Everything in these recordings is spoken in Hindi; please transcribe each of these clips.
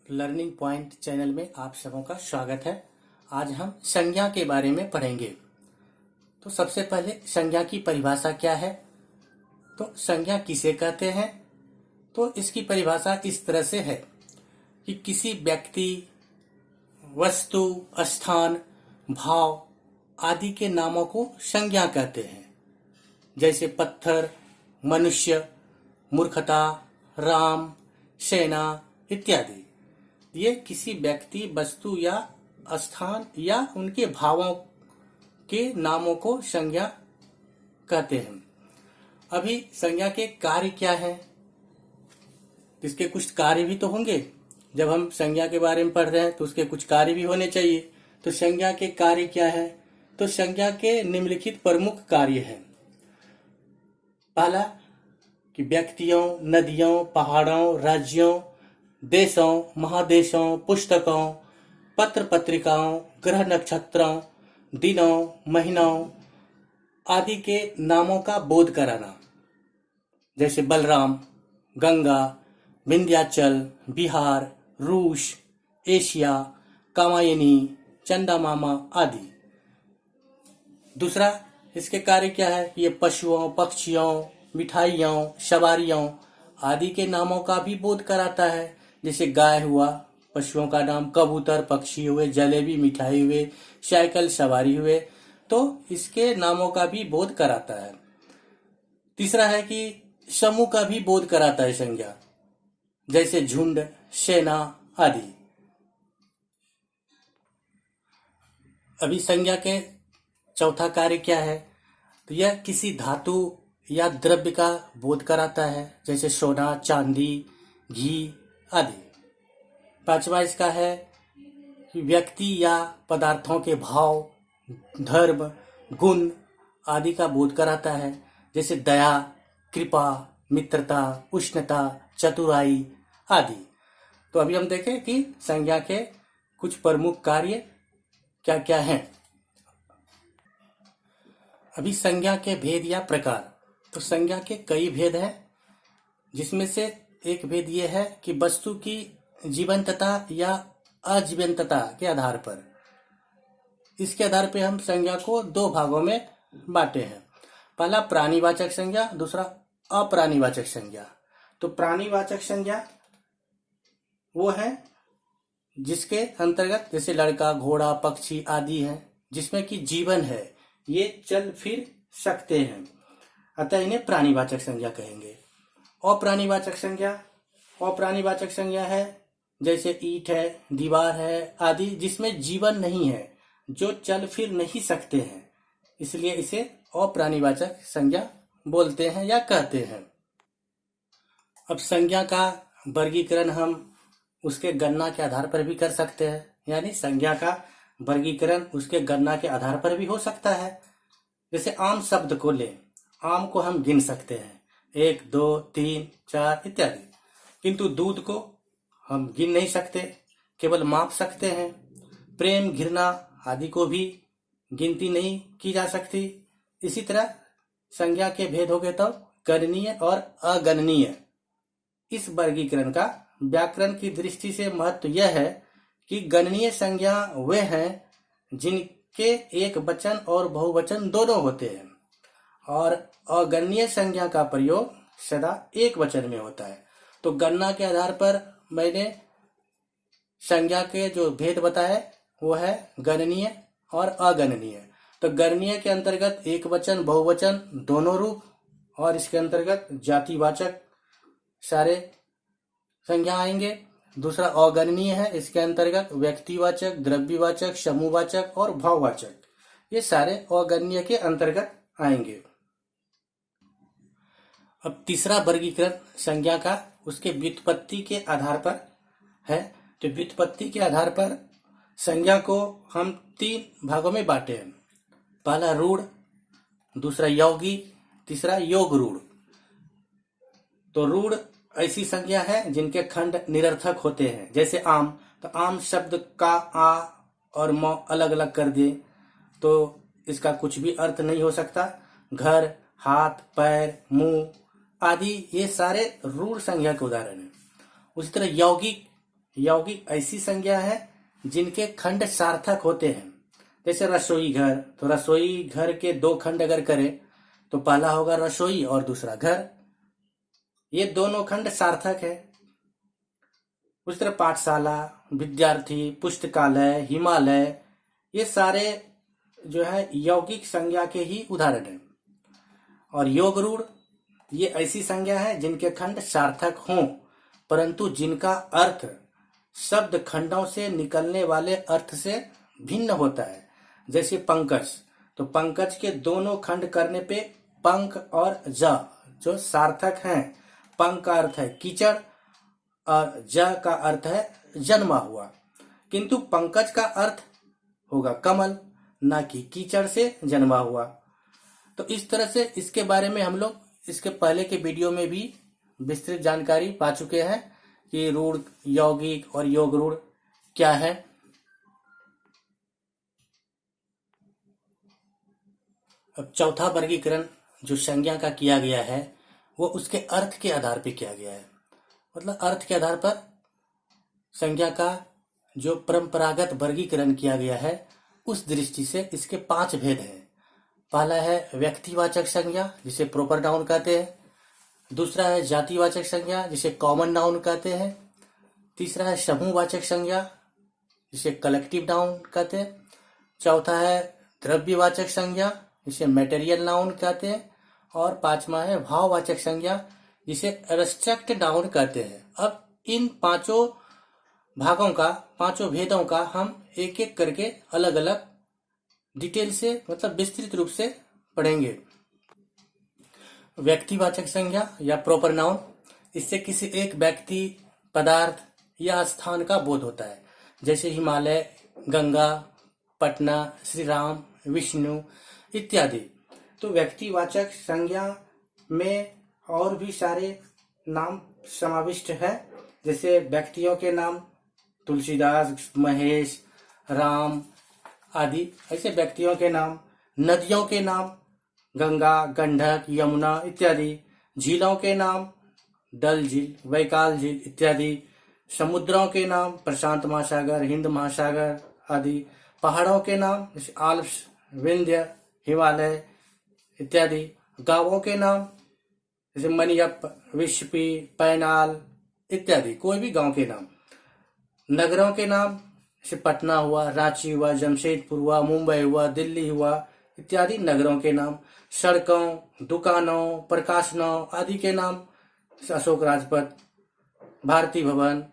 लर्निंग पॉइंट चैनल में आप सबों का स्वागत है। आज हम संज्ञा के बारे में पढ़ेंगे। तो सबसे पहले संज्ञा की परिभाषा क्या है, तो संज्ञा किसे कहते हैं। तो इसकी परिभाषा इस तरह से है कि किसी व्यक्ति, वस्तु, स्थान, भाव आदि के नामों को संज्ञा कहते हैं। जैसे पत्थर, मनुष्य, मूर्खता, राम, सेना इत्यादि। ये किसी व्यक्ति, वस्तु या स्थान या उनके भावों के नामों को संज्ञा कहते हैं। अभी संज्ञा के कार्य क्या है, इसके कुछ कार्य भी तो होंगे। जब हम संज्ञा के बारे में पढ़ रहे हैं तो उसके कुछ कार्य भी होने चाहिए। तो संज्ञा के कार्य क्या है, तो संज्ञा के निम्नलिखित प्रमुख कार्य हैं। पहला कि व्यक्तियों, नदियों, पहाड़ों, राज्यों, देशों, महादेशों, पुस्तकों, पत्र पत्रिकाओं, ग्रह नक्षत्रों, दिनों, महीनों आदि के नामों का बोध कराना। जैसे बलराम, गंगा, विंध्याचल, बिहार, रूस, एशिया, कामायनी, चंदा मामा आदि। दूसरा इसके कार्य क्या है, ये पशुओं, पक्षियों, मिठाइयों, सवारियों आदि के नामों का भी बोध कराता है। जैसे गाय हुआ, पशुओं का नाम, कबूतर पक्षी हुए, जलेबी मिठाई हुए, साइकिल सवारी हुए, तो इसके नामों का भी बोध कराता है। तीसरा है कि समूह का भी बोध कराता है संज्ञा, जैसे झुंड, सेना आदि। अभी संज्ञा के चौथा कार्य क्या है, तो यह किसी धातु या द्रव्य का बोध कराता है। जैसे सोना, चांदी, घी आदि। पांचवा इसका है कि व्यक्ति या पदार्थों के भाव, धर्म, गुण आदि का बोध कराता है। जैसे दया, कृपा, मित्रता, उष्णता, चतुराई आदि। तो अभी हम देखें कि संज्ञा के कुछ प्रमुख कार्य क्या क्या हैं। अभी संज्ञा के भेद या प्रकार, तो संज्ञा के कई भेद हैं, जिसमें से एक भेद यह है कि वस्तु की जीवंतता या अजीवंतता के आधार पर, इसके आधार पर हम संज्ञा को दो भागों में बांटे हैं। पहला प्राणीवाचक संज्ञा, दूसरा अप्राणीवाचक संज्ञा। तो प्राणीवाचक संज्ञा वो है जिसके अंतर्गत जैसे लड़का, घोड़ा, पक्षी आदि हैं, जिसमें कि जीवन है, ये चल फिर सकते हैं, अतः इन्हें प्राणीवाचक संज्ञा कहेंगे। अप्राणीवाचक संज्ञा है जैसे ईंट है, दीवार है आदि, जिसमें जीवन नहीं है, जो चल फिर नहीं सकते हैं, इसलिए इसे अप्राणीवाचक संज्ञा बोलते हैं या कहते हैं। अब संज्ञा का वर्गीकरण हम उसके गणना के आधार पर भी कर सकते हैं, यानी संज्ञा का वर्गीकरण उसके गणना के आधार पर भी हो सकता है। जैसे आम शब्द को लें, आम को हम गिन सकते हैं, 1, 2, 3, 4 इत्यादि, किंतु दूध को हम गिन नहीं सकते, केवल माप सकते हैं। प्रेम, घृणा आदि को भी गिनती नहीं की जा सकती। इसी तरह संज्ञा के भेद हो गए तो गणनीय और अगणनीय। इस वर्गीकरण का व्याकरण की दृष्टि से महत्व यह है कि गणनीय संज्ञा वे हैं जिनके एक वचन और बहुवचन दोनों होते हैं, और अगणनीय संज्ञा का प्रयोग सदा एक वचन में होता है। तो गणना के आधार पर मैंने संज्ञा के जो भेद बताए वो है गणनीय और अगणनीय। तो गणनीय के अंतर्गत एक वचन, बहुवचन दोनों रूप, और इसके अंतर्गत जातिवाचक सारे संज्ञा आएंगे। दूसरा अगणनीय है, इसके अंतर्गत व्यक्तिवाचक, द्रव्यवाचक, समूहवाचक और भाववाचक, ये सारे अगणनीय के अंतर्गत आएंगे। अब तीसरा वर्गीकरण संज्ञा का उसके व्युत्पत्ति के आधार पर है। तो व्युत्पत्ति के आधार पर संज्ञा को हम 3 भागों में बांटे हैं। पहला रूढ़, दूसरा यौगिक, तीसरा योग रूढ़। तो रूढ़ ऐसी संज्ञा है जिनके खंड निरर्थक होते हैं। जैसे आम, तो आम शब्द का आ और म अलग अलग कर दिए तो इसका कुछ भी अर्थ नहीं हो सकता। घर, हाथ, पैर, मुंह आदि ये सारे रूढ़ संज्ञा के उदाहरण हैं। उसी तरह यौगिक यौगिक ऐसी संज्ञा है जिनके खंड सार्थक होते हैं। जैसे रसोई घर, तो रसोई घर के दो खंड अगर करें तो पहला होगा रसोई और दूसरा घर, ये दोनों खंड सार्थक है। उस तरह पाठशाला, विद्यार्थी, पुस्तकालय, हिमालय, ये सारे जो है यौगिक संज्ञा के ही उदाहरण हैं। और योग रूढ़, ये ऐसी संज्ञा है जिनके खंड सार्थक हों परंतु जिनका अर्थ शब्द खंडों से निकलने वाले अर्थ से भिन्न होता है। जैसे पंकज, तो पंकज के दोनों खंड करने पे पंक और ज जो सार्थक हैं। पंक का अर्थ है कीचड़ और ज का अर्थ है जन्मा हुआ, किंतु पंकज का अर्थ होगा कमल, ना कि कीचड़ से जन्मा हुआ। तो इस तरह से इसके बारे में हम लोग इसके पहले के वीडियो में भी विस्तृत जानकारी पा चुके हैं कि रूढ़, यौगिक और योग रूढ़ क्या है। अब चौथा वर्गीकरण जो संज्ञा का किया गया है वो उसके अर्थ के आधार पर किया गया है। मतलब अर्थ के आधार पर संज्ञा का जो परंपरागत वर्गीकरण किया गया है उस दृष्टि से इसके 5 भेद हैं। पहला है व्यक्तिवाचक संज्ञा जिसे प्रोपर नाउन कहते हैं। दूसरा है जातिवाचक संज्ञा जिसे कॉमन नाउन कहते हैं। तीसरा है समूहवाचक संज्ञा जिसे कलेक्टिव नाउन कहते हैं। चौथा है द्रव्यवाचक संज्ञा जिसे मटेरियल नाउन कहते हैं। और पांचवा है भाववाचक संज्ञा जिसे एब्स्ट्रैक्ट नाउन कहते हैं। अब इन पांचों भागों का, पांचों भेदों का हम एक एक करके अलग अलग डिटेल से मतलब विस्तृत रूप से पढ़ेंगे। व्यक्तिवाचक संज्ञा या प्रॉपर नाउन, इससे किसी एक व्यक्ति, पदार्थ या स्थान का बोध होता है। जैसे हिमालय, गंगा, पटना, श्री राम, विष्णु इत्यादि। तो व्यक्तिवाचक संज्ञा में और भी सारे नाम समाविष्ट है। जैसे व्यक्तियों के नाम तुलसीदास, महेश, राम आदि ऐसे व्यक्तियों के नाम। नदियों के नाम गंगा, गंडक, यमुना इत्यादि। झीलों के नाम डल झील, बैकाल झील इत्यादि। समुद्रों के नाम प्रशांत महासागर, हिंद महासागर आदि। पहाड़ों के नाम जैसे आल्प्स, विंध्य, हिमालय इत्यादि। गांवों के नाम जैसे मनियप, विश्पी, पैनाल इत्यादि, कोई भी गांव के नाम। नगरों के नाम जैसे पटना हुआ, रांची हुआ, जमशेदपुर हुआ, मुंबई हुआ, दिल्ली हुआ इत्यादि नगरों के नाम। सड़कों, दुकानों, प्रकाशनों आदि के नाम अशोक राजपथ, भारती भवन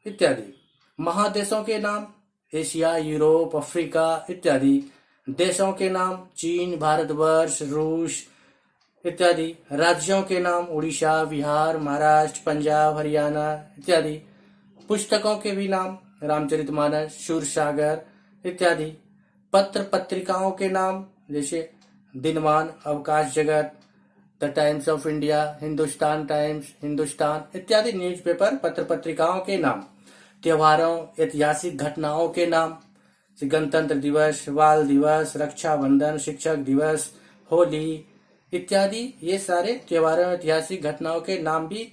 इत्यादि। महादेशों के नाम एशिया, यूरोप, अफ्रीका इत्यादि। देशों के नाम चीन, भारतवर्ष, रूस इत्यादि। राज्यों के नाम उड़ीसा, बिहार, महाराष्ट्र, पंजाब, हरियाणा इत्यादि। पुस्तकों के भी नाम रामचरितमानस, शूरसागर इत्यादि। पत्र पत्रिकाओं के नाम जैसे दिनमान, अवकाश जगत, the times of India, Hindustan times, Hindustan इत्यादि न्यूज़पेपर, पत्र पत्रिकाओं के नाम। त्योहारों, ऐतिहासिक घटनाओं के नाम जैसे गणतंत्र दिवस, बाल दिवस, रक्षाबंधन, शिक्षक दिवस, होली इत्यादि। ये सारे त्योहारों, ऐतिहासिक घटनाओं के नाम भी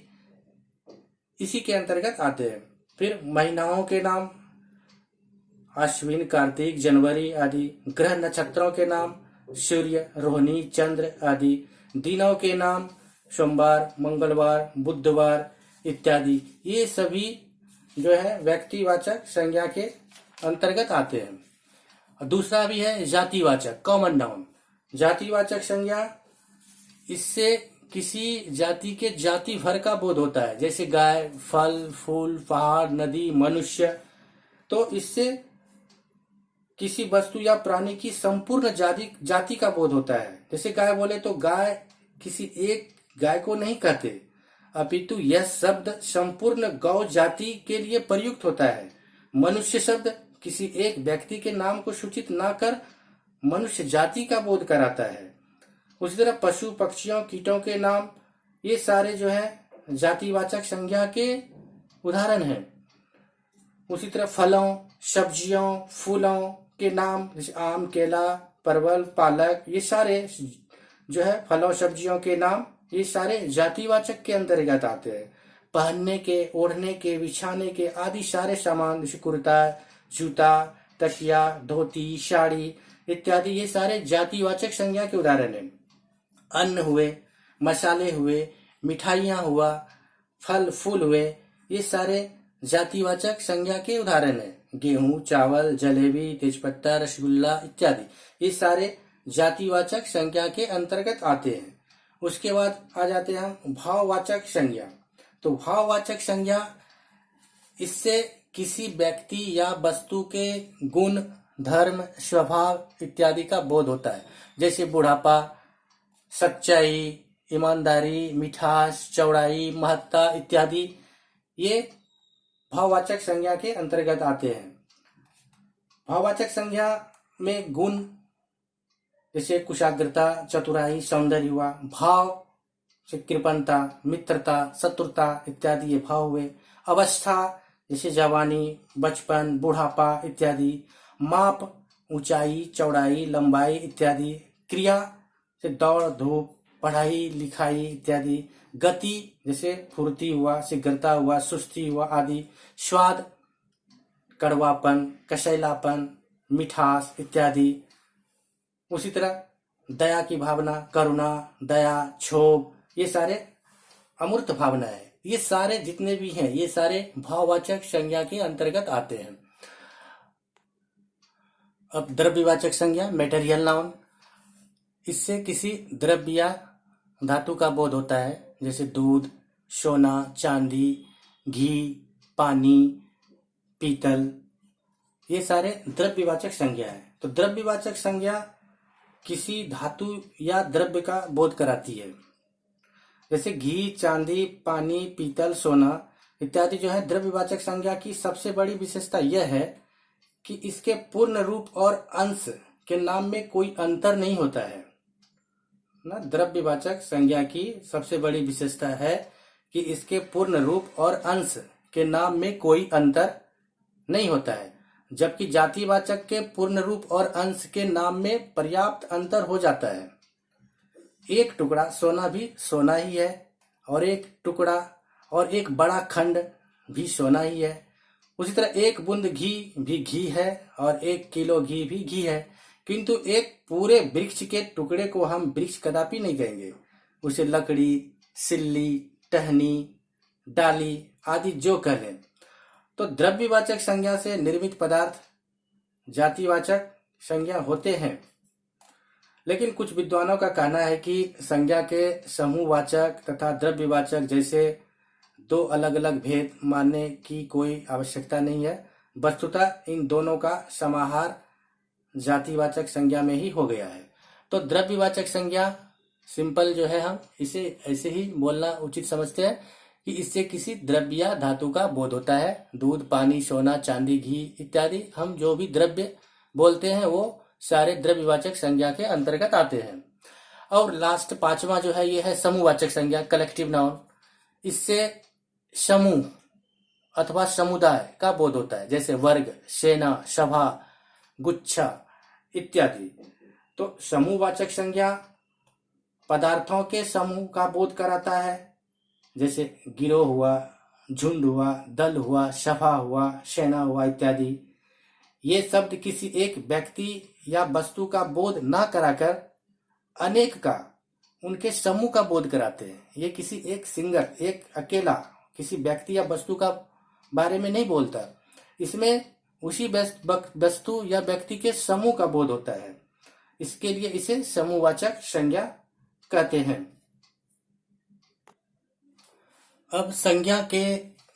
इसी के अंतर्गत आते हैं। फिर महीनाओं के नाम अश्विन, कार्तिक, जनवरी आदि। ग्रह नक्षत्रों के नाम सूर्य, रोहिणी, चंद्र आदि। दिनों के नाम सोमवार, मंगलवार, बुधवार इत्यादि। ये सभी जो है व्यक्तिवाचक संज्ञा के अंतर्गत आते हैं। और दूसरा भी है जातिवाचक, कॉमन नाउन। जातिवाचक संज्ञा, इससे किसी जाति के जाति भर का बोध होता है। जैसे गाय, फल, फूल, पहाड़, नदी, मनुष्य। तो इससे किसी वस्तु या प्राणी की संपूर्ण जाति का बोध होता है। जैसे गाय बोले तो गाय किसी एक गाय को नहीं कहते, अपितु यह शब्द संपूर्ण गौ जाति के लिए प्रयुक्त होता है। मनुष्य शब्द किसी एक व्यक्ति के नाम को सूचित न कर मनुष्य जाति का बोध कराता है। उसी तरह पशु, पक्षियों, कीटों के नाम, ये सारे जो है जातिवाचक संज्ञा के उदाहरण हैं। उसी तरह फलों, सब्जियों, फूलों के नाम जैसे आम, केला, परवल, पालक, ये सारे जो है फलों, सब्जियों के नाम, ये सारे जातिवाचक के अंतर्गत आते हैं। पहनने के, ओढ़ने के, बिछाने के आदि सारे सामान, जैसे कुर्ता, जूता, तकिया, धोती, साड़ी इत्यादि, ये सारे जातिवाचक संज्ञा के उदाहरण हैं। अन्न हुए, मसाले हुए, मिठाइयाँ हुआ, फल फूल हुए, ये सारे जातिवाचक संज्ञा के उदाहरण हैं। गेहूं, चावल, जलेबी, तेजपत्ता, रसगुल्ला इत्यादि, ये सारे जातिवाचक संज्ञा के अंतर्गत आते हैं। उसके बाद आ जाते हैं हम भाववाचक संज्ञा। तो भाववाचक संज्ञा, इससे किसी व्यक्ति या वस्तु के गुण, धर्म, स्वभाव इत्यादि का बोध होता है। जैसे बुढ़ापा, सच्चाई, ईमानदारी, मिठास, चौड़ाई, महत्ता इत्यादि, ये भाववाचक संज्ञा के अंतर्गत आते हैं। भाववाचक संज्ञा में गुण जैसे कुशाग्रता, चतुराई, सौंदर्य हुआ। भाव से कृपणता, मित्रता, शत्रुता इत्यादि ये भाव हुए। अवस्था जैसे जवानी, बचपन, बुढ़ापा इत्यादि। माप, ऊंचाई, चौड़ाई, लंबाई इत्यादि। क्रिया से दौड़ धूप, पढ़ाई लिखाई इत्यादि। गति जैसे फुर्ती हुआ, शीघ्रता हुआ, सुस्ती हुआ आदि। स्वाद, कड़वापन, कसैलापन, मिठास इत्यादि। उसी तरह दया की भावना, करुणा, दया, क्षोभ, ये सारे अमूर्त भावना है। ये सारे जितने भी हैं, ये सारे भाववाचक संज्ञा के अंतर्गत आते हैं। अब द्रव्यवाचक संज्ञा, मेटेरियल नाउन, इससे किसी द्रव्य या धातु का बोध होता है। जैसे दूध, सोना, चांदी, घी, पानी, पीतल, ये सारे द्रव्यवाचक संज्ञा है। तो द्रव्यवाचक संज्ञा किसी धातु या द्रव्य का बोध कराती है। जैसे घी, चांदी, पानी, पीतल, सोना इत्यादि जो है, द्रव्यवाचक संज्ञा की सबसे बड़ी विशेषता यह है कि इसके पूर्ण रूप और अंश के नाम में कोई अंतर नहीं होता है ना। द्रव्यवाचक संज्ञा की सबसे बड़ी विशेषता है कि इसके पूर्ण रूप और अंश के नाम में कोई अंतर नहीं होता है, जबकि जातिवाचक के पूर्ण रूप और अंश के नाम में पर्याप्त अंतर हो जाता है। एक टुकड़ा सोना भी सोना ही है, और एक टुकड़ा और एक बड़ा खंड भी सोना ही है। उसी तरह एक बूंद घी भी घी है, और 1 किलो घी भी घी है। किंतु एक पूरे वृक्ष के टुकड़े को हम वृक्ष कदापि नहीं कहेंगे। उसे लकड़ी, सिल्ली, टहनी, डाली आदि जो कहें। तो द्रव्यवाचक संज्ञा से निर्मित पदार्थ जातिवाचक संज्ञा होते हैं। लेकिन कुछ विद्वानों का कहना है कि संज्ञा के समूहवाचक तथा द्रव्यवाचक जैसे 2 अलग अलग भेद मानने की कोई आवश्यकता नहीं है। वस्तुतः इन दोनों का समाहार जातिवाचक संज्ञा में ही हो गया है। तो द्रव्यवाचक संज्ञा सिंपल जो है, हम इसे ऐसे ही बोलना उचित समझते हैं कि इससे किसी द्रव्य या धातु का बोध होता है। दूध, पानी, सोना, चांदी, घी इत्यादि हम जो भी द्रव्य बोलते हैं वो सारे द्रव्यवाचक संज्ञा के अंतर्गत आते हैं। और लास्ट 5वां जो है, ये है समूहवाचक संज्ञा, कलेक्टिव नाउन। इससे समूह अथवा समुदाय का बोध होता है। जैसे वर्ग, सेना, सभा, गुच्छा इत्यादि। तो समूहवाचक संज्ञा पदार्थों के समूह का बोध कराता है। जैसे गिरोह हुआ, झुंड हुआ, दल हुआ, सभा हुआ, सेना हुआ इत्यादि। ये शब्द किसी एक व्यक्ति या वस्तु का बोध ना कराकर अनेक का, उनके समूह का बोध कराते हैं। ये किसी एक सिंगल, एक अकेला किसी व्यक्ति या वस्तु का बारे में नहीं बोलता। इसमें उसी वस्तु या व्यक्ति के समूह का बोध होता है। इसके लिए इसे समूहवाचक संज्ञा कहते हैं। अब संज्ञा के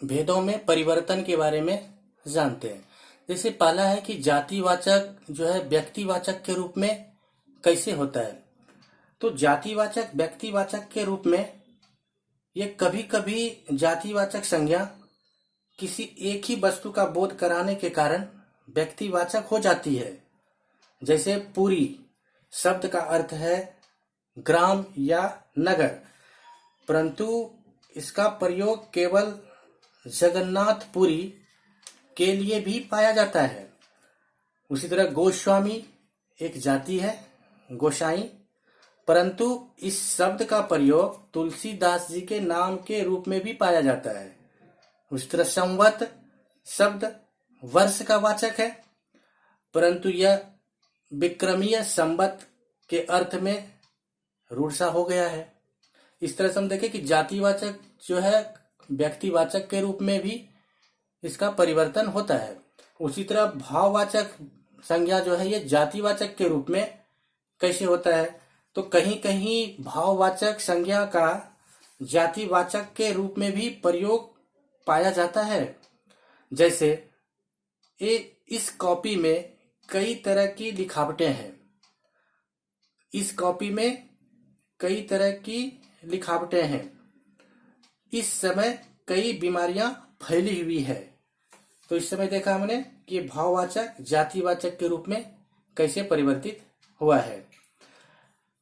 भेदों में परिवर्तन के बारे में जानते हैं। जैसे पहला है कि जातिवाचक जो है व्यक्तिवाचक के रूप में कैसे होता है। तो जातिवाचक व्यक्तिवाचक के रूप में ये कभी कभी जातिवाचक संज्ञा किसी एक ही वस्तु का बोध कराने के कारण व्यक्तिवाचक हो जाती है। जैसे पुरी शब्द का अर्थ है ग्राम या नगर, परंतु इसका प्रयोग केवल जगन्नाथपुरी के लिए भी पाया जाता है। उसी तरह गोस्वामी एक जाति है, गोसाई, परंतु इस शब्द का प्रयोग तुलसीदास जी के नाम के रूप में भी पाया जाता है। उस तरह संवत शब्द वर्ष का वाचक है, परंतु यह विक्रमीय संवत के अर्थ में रूढ़ हो गया है। इस तरह से हम देखें कि जातिवाचक जो है व्यक्तिवाचक के रूप में भी इसका परिवर्तन होता है। उसी तरह भाववाचक संज्ञा जो है ये जातिवाचक के रूप में कैसे होता है, तो कहीं कहीं भाववाचक संज्ञा का जातिवाचक के रूप में भी प्रयोग पाया जाता है। जैसे इस कॉपी में कई तरह की लिखावटें हैं। इस कॉपी में कई तरह की लिखावटें हैं। इस समय कई बीमारियां फैली हुई है। तो इस समय देखा हमने कि भाववाचक जातिवाचक के रूप में कैसे परिवर्तित हुआ है।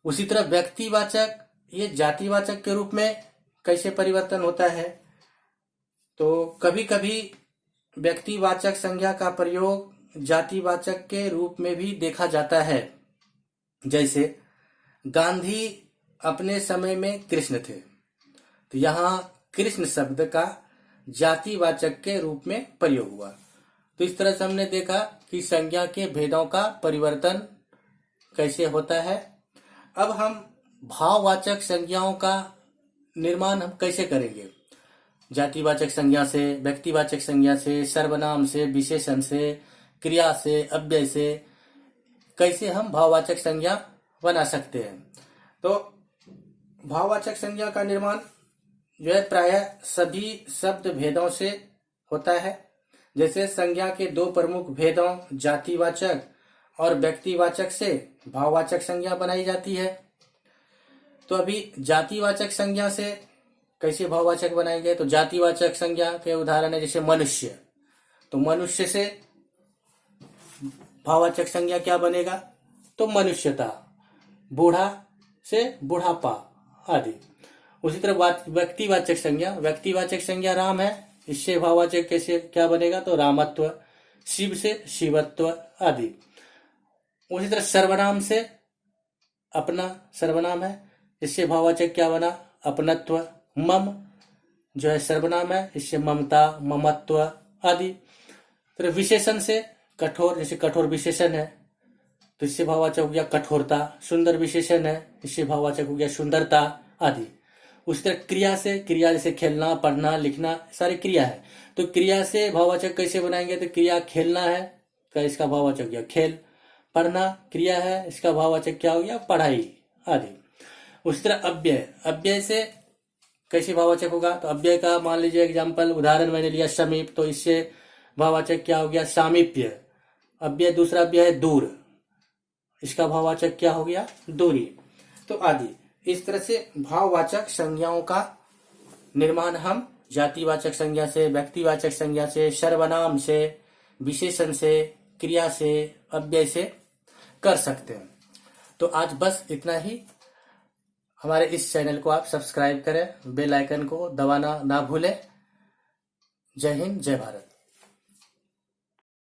उसी तरह व्यक्तिवाचक ये जातिवाचक के रूप में कैसे परिवर्तन होता है, तो कभी कभी व्यक्तिवाचक संज्ञा का प्रयोग जातिवाचक के रूप में भी देखा जाता है। जैसे गांधी अपने समय में कृष्ण थे, तो यहाँ कृष्ण शब्द का जातिवाचक के रूप में प्रयोग हुआ। तो इस तरह से हमने देखा कि संज्ञा के भेदों का परिवर्तन कैसे होता है। अब हम भाववाचक संज्ञाओं का निर्माण हम कैसे करेंगे। जातिवाचक संज्ञा से, व्यक्तिवाचक संज्ञा से, सर्वनाम से, विशेषण से, क्रिया से, अव्यय से कैसे हम भाववाचक संज्ञा बना सकते हैं। तो भाववाचक संज्ञा का निर्माण जो है प्रायः सभी शब्द भेदों से होता है। जैसे संज्ञा के दो प्रमुख भेदों जातिवाचक और व्यक्तिवाचक से भाववाचक संज्ञा बनाई जाती है। तो अभी जातिवाचक संज्ञा से कैसे भाववाचक बनाएंगे, तो जातिवाचक संज्ञा के उदाहरण है जैसे मनुष्य। तो मनुष्य से भाववाचक संज्ञा क्या बनेगा, तो मनुष्यता। बूढ़ा से बुढ़ापा आदि। उसी तरह व्यक्तिवाचक संज्ञा, व्यक्तिवाचक संज्ञा राम है, इससे भाववाचक कैसे क्या बनेगा, तो रामत्व। शिव से शिवत्व आदि। उसी तरह सर्वनाम से अपना सर्वनाम है, इससे भाववाचक क्या बना, अपनत्व। मम जो है सर्वनाम है, इससे ममता, ममत्व आदि। फिर विशेषण से कठोर, जैसे कठोर विशेषण है तो इससे भाववाचक हो गया कठोरता। सुंदर विशेषण है, इससे भाववाचक हो गया सुंदरता आदि। उस तरह क्रिया से, क्रिया जैसे खेलना, पढ़ना, लिखना सारी क्रिया है, तो क्रिया से भाववाचक कैसे बनाएंगे, तो क्रिया खेलना है तो इसका भाववाचक हो गया खेल। पढ़ना क्रिया है, इसका भाववाचक क्या हो गया, पढ़ाई आदि। उस तरह अव्यय, अव्यय से कैसे भाववाचक होगा, तो अव्यय का मान लीजिए एग्जाम्पल उदाहरण मैंने लिया समीप, तो इससे भाववाचक क्या हो गया, सामीप्य। अव्यय दूसरा अव्यय है दूर, इसका भाववाचक क्या हो गया, दूरी। तो आदि इस तरह से भाववाचक संज्ञाओं का निर्माण हम जातिवाचक संज्ञा से, व्यक्तिवाचक संज्ञा से, सर्वनाम से, विशेषण से, क्रिया से, अव्यय से कर सकते हैं। तो आज बस इतना ही। हमारे इस चैनल को आप सब्सक्राइब करें, बेल आइकन को दबाना ना भूलें। जय हिंद, जय भारत।